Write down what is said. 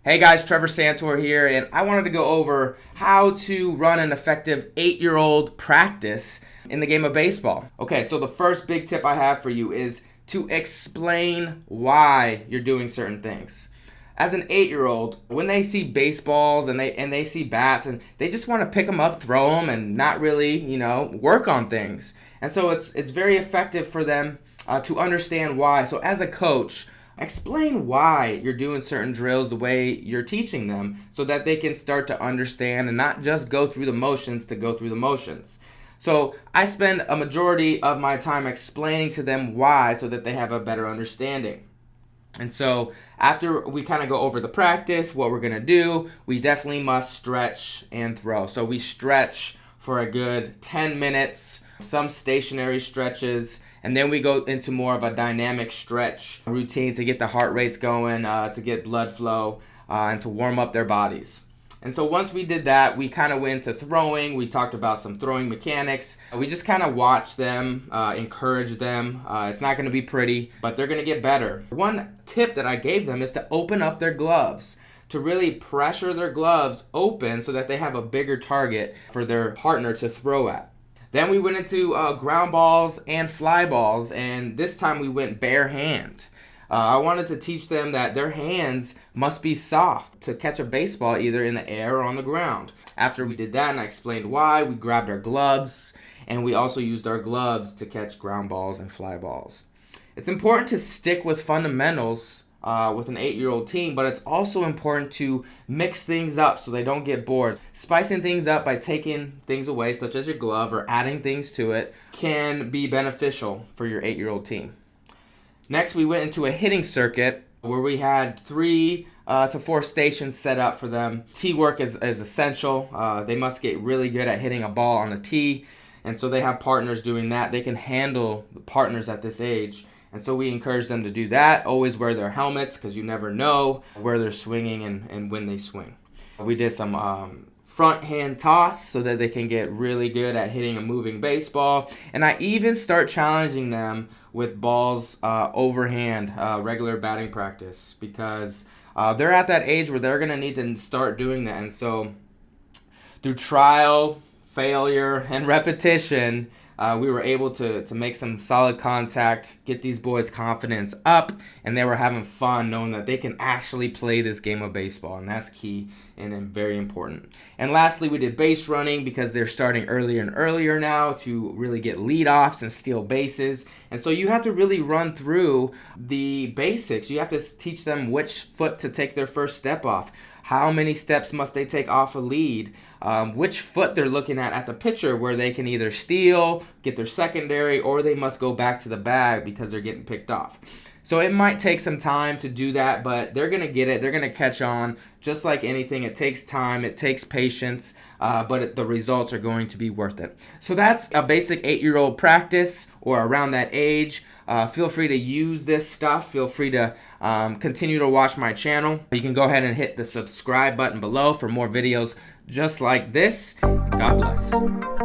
Hey guys, Trevor Santor here, and I wanted to go over how to run an effective 8-year-old practice in the game of baseball. Okay, so the first big tip I have for you is to explain why you're doing certain things. As an 8-year-old, when they see baseballs and they see bats and they just want to pick them up, throw them, and not really, work on things. And so it's very effective for them to understand why. So as a coach, explain why you're doing certain drills the way you're teaching them so that they can start to understand and not just go through the motions to go through the motions. So I spend a majority of my time explaining to them why so that they have a better understanding. And so after we kind of go over the practice, what we're going to do, we definitely must stretch and throw. So we stretch for a good 10 minutes, some stationary stretches, and then we go into more of a dynamic stretch routine to get the heart rates going, to get blood flow, and to warm up their bodies. And so once we did that, we kind of went into throwing. We talked about some throwing mechanics. We just kind of watched them, encouraged them. It's not going to be pretty, but they're going to get better. One tip that I gave them is to open up their gloves, to really pressure their gloves open so that they have a bigger target for their partner to throw at. Then we went into ground balls and fly balls, and this time we went bare hand. I wanted to teach them that their hands must be soft to catch a baseball either in the air or on the ground. After we did that and I explained why, we grabbed our gloves, and we also used our gloves to catch ground balls and fly balls. It's important to stick with fundamentals with an 8-year-old team, but it's also important to mix things up so they don't get bored. Spicing things up by taking things away, such as your glove, or adding things to it, can be beneficial for your 8-year-old team. Next, we went into a hitting circuit where we had 3 to 4 stations set up for them. Tee work is essential. They must get really good at hitting a ball on the tee, and so they have partners doing that. They can handle the partners at this age. And so we encourage them to do that. Always wear their helmets because you never know where they're swinging and when they swing. We did some front hand toss so that they can get really good at hitting a moving baseball. And I even start challenging them with balls overhand, regular batting practice, because they're at that age where they're going to need to start doing that. And so through trial, failure, and repetition, we were able to make some solid contact, get these boys' confidence up, and they were having fun knowing that they can actually play this game of baseball, and that's key and very important. And lastly, we did base running because they're starting earlier and earlier now to really get leadoffs and steal bases. And so you have to really run through the basics. You have to teach them which foot to take their first step off. How many steps must they take off a lead? Which foot they're looking at the pitcher where they can either steal, get their secondary, or they must go back to the bag because they're getting picked off. So it might take some time to do that, but they're going to get it. They're going to catch on. Just like anything, it takes time, it takes patience, but the results are going to be worth it. So that's a basic 8-year-old practice or around that age. Feel free to use this stuff. Feel free to continue to watch my channel. You can go ahead and hit the subscribe button below for more videos just like this. God bless.